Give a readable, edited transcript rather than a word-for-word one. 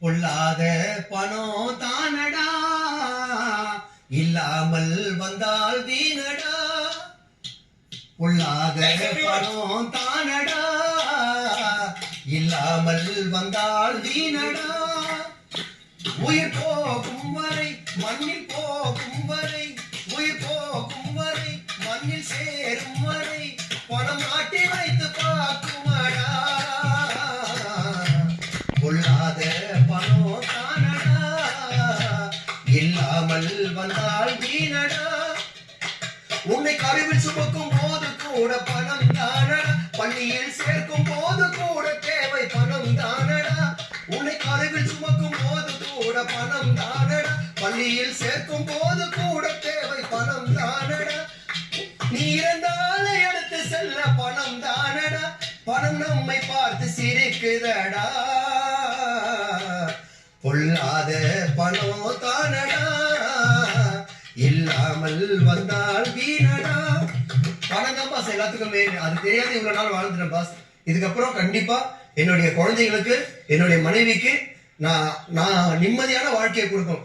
பொல்லாத பணம் தானடா இல்லாமல் வந்தால் வீணடா. பொல்லாத பணம் தானடா இல்லாமல் வந்தால் வீணடா. உயிர் போகும் வரை மண்ணில் போகும் வரை, உயிர் போகும் வரை மண்ணில் சேரும் வரை பணம் நாட்டி வைத்து பார்க்குமடா. பொல்லாத பணம் தானடா இல்லாமல் வந்தால் வீணடா. உன்னை கருவில் சுமக்கும் போது கூட பணம் தானடா, பள்ளியில் சேர்க்கும் போது கூட தேவை பணம் தானடா. உன்னை கருவில் சுமக்கும் போது கூட பணம் தானடா, பள்ளியில் சேர்க்கும் போது கூட தேவை பணம் தானடா. நீ இருந்தாலே எடுத்து செல்ல பணம் தானடா, பணம் நம்மை பார்த்து சிரிக்குதடா. பொல்லாத பணம் தானடா இல்லாமல் வந்தால் வீணடா. பணம் தான் பாஸ் எல்லாத்துக்குமே, அது தெரியாது இவ்வளவு நாள் வாழ்ந்துட்டேன் பாஸ். இதுக்கப்புறம் கண்டிப்பா என்னுடைய குழந்தைகளுக்கு என்னுடைய மனைவிக்கு நான் நிம்மதியான வாழ்க்கையை கொடுக்கணும்.